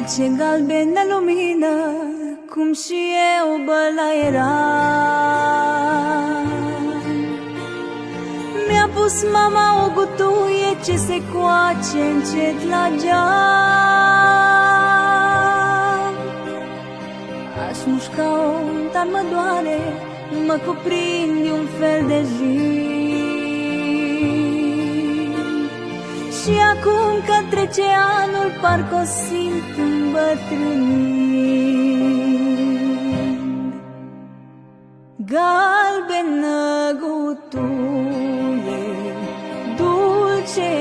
dulce galbenă lumină, cum și eu bălaieram. Mi-a pus mama o gutuie ce se coace încet la geam. Aș mușca-o, dar mă doare, mă cuprinde un fel de jin. Și acum că trece anul, parcă o simt îmbătrânind. Galbenă gutuie, dulce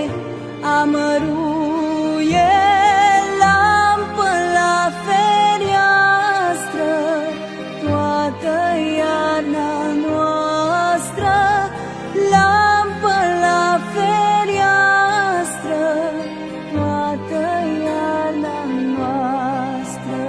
amăruie, lampă la fereastră, toată iarna noastră. Lampă la fereastră, toată iarna noastră.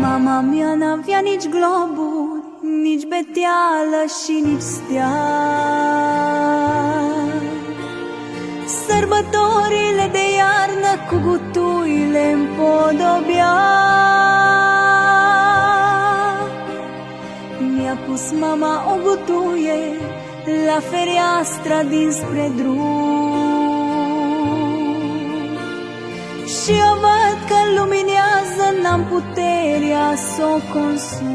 Mama mea n-avea nici globuri, nici beteală și nici stea. Sărbătorile de iarnă cu gutuile împodobea. Mi-a pus mama o gutuie la fereastra dinspre drum, și eu văd că luminează, n-am puterea să o consum.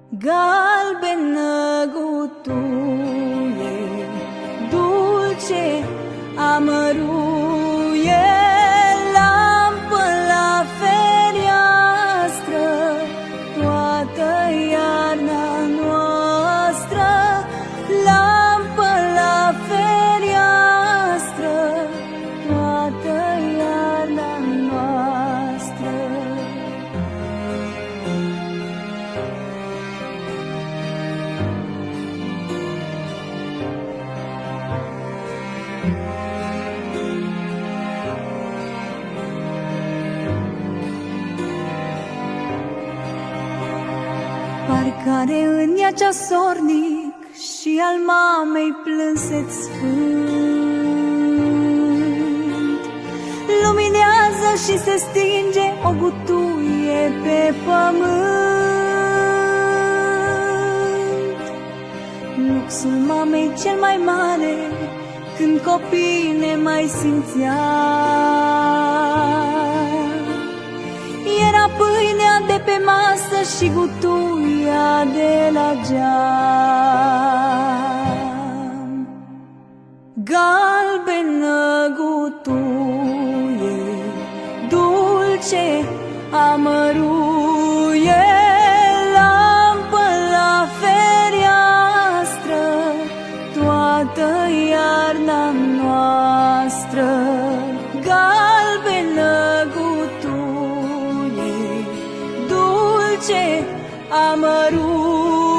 Galbenă gutuie, dulce amăruie, lampă la fereastră, toată iarna noastră. Lampă la fereastră, toată iarna noastră. Parcare în ea ceasornic și al mamei plânset sfânt. Luminează și se stinge o gutuie pe pământ. Luxul mamei cel mai mare, când copii ne mai simțea, era pâinea de pe masă și gutuia de la geam. Galbenă gutuie, dulce amăruie, lampă la fereastră, toată iarna noastră. Galbenă gutuie, dulce amăruie,